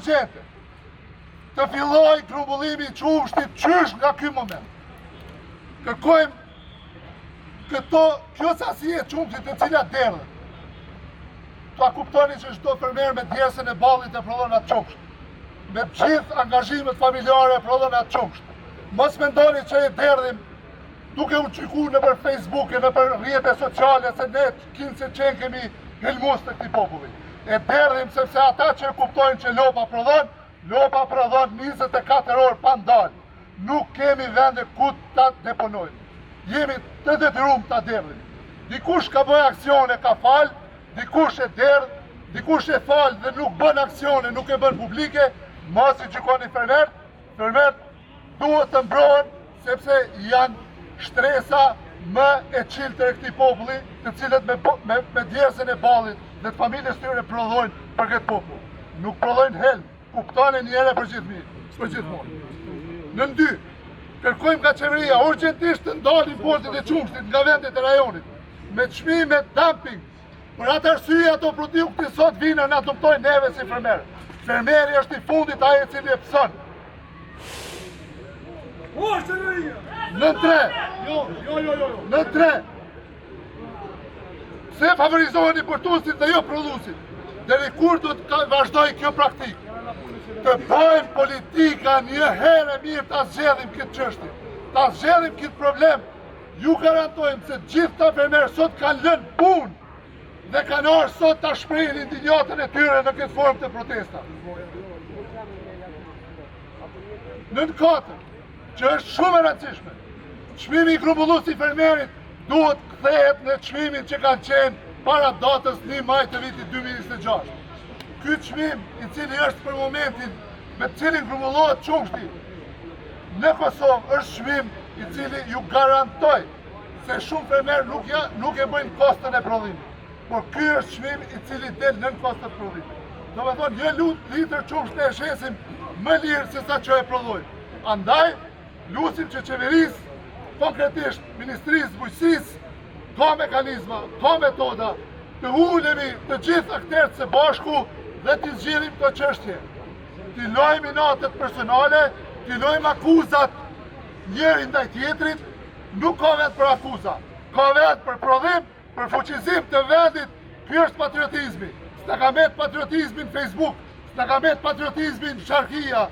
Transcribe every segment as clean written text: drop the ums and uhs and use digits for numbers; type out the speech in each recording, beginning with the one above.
urgjente. Të filloj grumbullimi i qumshtit qysh nga ky moment. Kërkojmë kjo sasi e qumshtit e cila derdhet. Ta kuptoni që çdo fermer me djersën e ballit e prodhon atë qumsht. Me gjithë angazhimet familjare e prodhon atë qumsht. Mos mendoni që e derdhim duke u qiku në për Facebook e në për rrjete sociale se ne se qenë kemi helmus të këti populli. E derdhim sepse ata që e kuptojnë që lopa prodhon 24 orë pa ndalë. Nuk kemi vende ku ta deponojnë. Jemi të detyruar ta derdhim. Dikush ka bëj aksione ka falë, dikush e derdh, dikush e falë dhe nuk bën aksione, nuk e bën publike, mos i gjykoni fermert duhet të mbrohen sepse janë shtresa më e qiltër e këtij populli, të cilët me djersën e ballit dhe të familjes tyre prodhojnë për këtë popull. Nuk prodhojnë helm, kuptoni një herë për gjithmonë. Në 2, kërkojmë nga qeveria urgjentisht të ndalë importin e qumshtit nga vendet e rajonit, me çmime dumping. Për atë arsye ato produkte sot vinë na dëmtojnë neve si fermer. Fermeri është i fundit ai i cili e pson. Në 3, pse favorizoheni importuesit dhe jo prodhuesit? Deri kur do të vazhdoj kjo praktikë? Të bëjmë politika një herë mirë ta zgjedhim këtë çështje. Ta zgjedhim këtë problem. Ju garantojmë se gjithë ta fermerë sot kanë lënë punë dhe kanë ardhur sot ta shprehin indignatën e tyre në këtë formë të protesta. Në 4, që është shumë e rëndësishme, çmimi i grumbullues i fermerit duhet kthehet në çmimin që kanë qenë para datës 1 maj të vitit 2026. Ky çmim, i cili është për momentin me të cilin grumbullohet qumshti në Kosovë, është çmim i cili ju garantoj se shumë fermer nuk e bëjnë kostën e prodhimit. Por ky është çmim i cili del nën kostën e prodhimit. Do të thonë, një litër qumsht e shesim më lirë se sa që e prodhojmë. Andaj, lutim që qeverisë, konkretisht Ministrisë Bujqësisë, ka mekanizma, ka metoda, të ulemi të gjithë akterët së bashku dhe të zgjidhim këtë çështje. Të lojmë inatet personale, të lojmë akuzat njëri ndaj tjetrit, nuk ka vetë për akuza, ka vetë për prodhim, për fuqizim të vendit. Ky është patriotizmi. S'na ka met patriotizmin në Facebook, s'na ka met patriotizmin në Sharkia,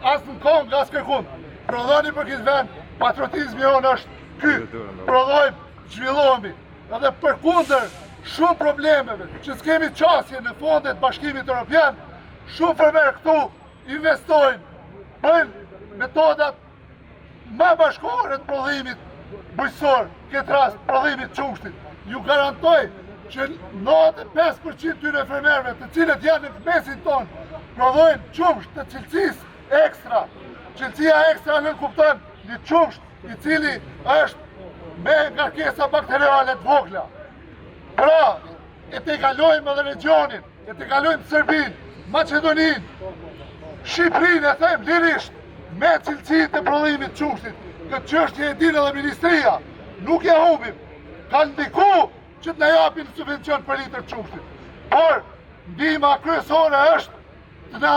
as në Kongë, as kërkund. Prodhoni për këtë vend, patriotizmi jonë është ky. Prodhojmë, zhvillohemi. Edhe përkundër shumë problemeve që s'kemi qasje në fondet Bashkimit Evropian, shumë fermerë këtu investojnë, bëjnë metodat më bashkëkohore të prodhimit bujqësor, këtë rast prodhimit qumshtit. Ju garantoj që 95% tyre fermerëve të cilët janë në mesin tonë prodhojnë qumsht të cilësisë ekstra. Cilësia ekstra nuk kupton një qumsht i cili është me ngarkesa bakteriale të vogla. Pra, e të kalojmë edhe regionin, e të kalojmë Serbinë, Maqedoninë, Shqipërinë, e them lirisht, me cilësitë të prodhimit qumshtit. Këtë çështje e dinë edhe ministria, nuk ja humbim. Ka ndiku që të na japin subvencion për litër qumshtit. Por, ndihma kryesore është të na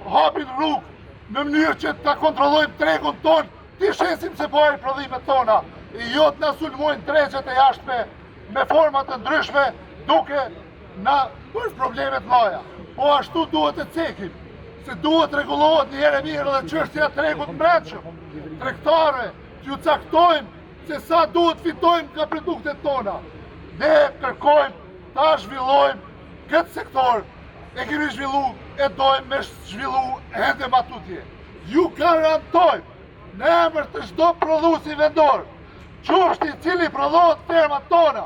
hapin rrugë në mënyrë që ta kontrollojmë tregun ton, të shesim se po i prodhimet tona, e jo të na sulmojnë tregjet e jashtme me forma të ndryshme, duke na bërë problemet mëdha. Po ashtu duhet të cekim, se duhet rregullohet një herë mirë edhe çështja e tregut brendshëm. Tregtarëve t'ju caktojmë se sa duhet fitojmë nga produktet tona. Ne kërkojmë ta zhvillojmë këtë sektor, e kemi zhvillu, e dojmë me zhvillu ende ma tutje. Ju garantojmë në emër të çdo prodhuesi vendor, qumshti i cili prodhohet fermat tona,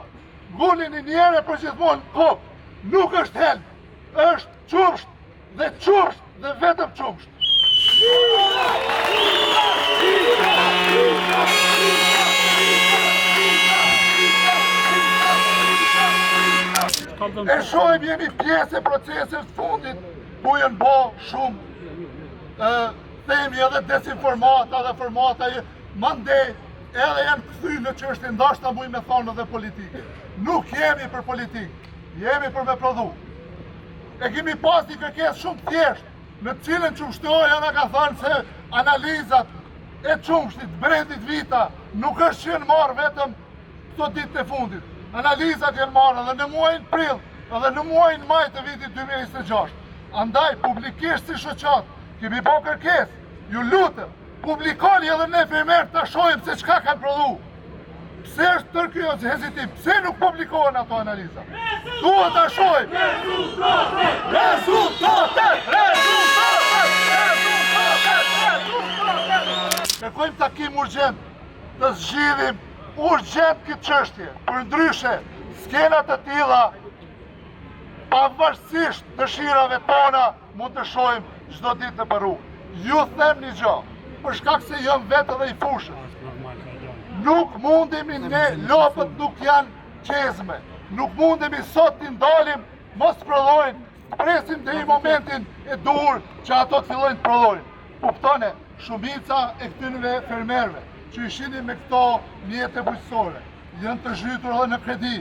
ngulini një herë për gjithmonë kokë, nuk është helm, është qumsht dhe vetëm qumsht. E shohim jemi pjesë e procesit fundit, ku janë bo shumë themi edhe desinformata dhe formata mandej edhe janë këthy në çështje ndoshta mujë me thonë edhe politike. Nuk jemi për politikë, jemi për me prodhu. E kemi pas një kërkesë shumë thjesht, në cilën Qumshtoja na ka thënë se analizat e Qumshtit, brendit vita, nuk është që në marrë vetëm këto ditë të fundit. Analizat janë marrë edhe në muajin prill, edhe në muajin maj të vitit 2026. Andaj, publikisht si shoqat, kemi bo kërkesë, ju lutëm, publikoni edhe ne fermerët të shojmë se çka kanë prodhu. Pse është tërë kjo hezitim? Pse nuk publikohen ato analiza? Duhet ta shojmë! Kërkojmë takim urgjent, të zgjidhim urgjent këtë çështje. Për ndryshe, skenat të tilla, pavarësisht dëshirave tona, mund të shohim çdo ditë në rrugë. Ju them një gjë, për shkak se jam vetë edhe i fushës. Nuk mundemi ne, lopët nuk janë qezme. Nuk mundemi sot t'i ndalim, mos prodhojnë, presim deri momentin e dur që ato të fillojnë të prodhojnë. Kuptone, shumica e këtynëve fermerëve që ishini me këto mjete bujqësore, janë të zhytur edhe në kredi,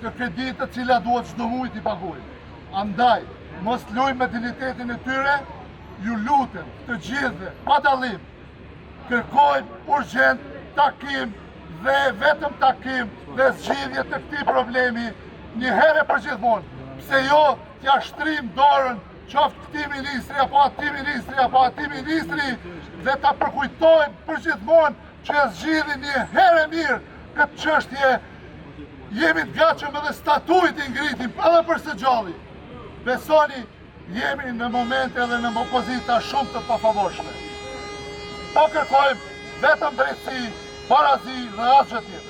të kredit të cilat duhet çdo muaj t'i pagojnë. Andaj, mos lujmë me dignitetin e tyre, ju lutem të gjithëve, pa dallim, kërkojmë urgjent takim dhe vetëm takim dhe zgjidhje të këtij problemi një herë për gjithmonë. Pse jo t'ja shtrim dorën qoftë këtij ministri apo atij ministri dhe ta përkujtojmë për gjithmonë që zgjidhin një herë mirë këtë çështje. Jemi të gatshëm edhe statujt i ngritim edhe për së gjalli. Besoni, jemi në momente edhe në opozita shumë të pafavorshme. Po kërkojmë vetëm drejtësi, barazi dhe asgjë tjetër.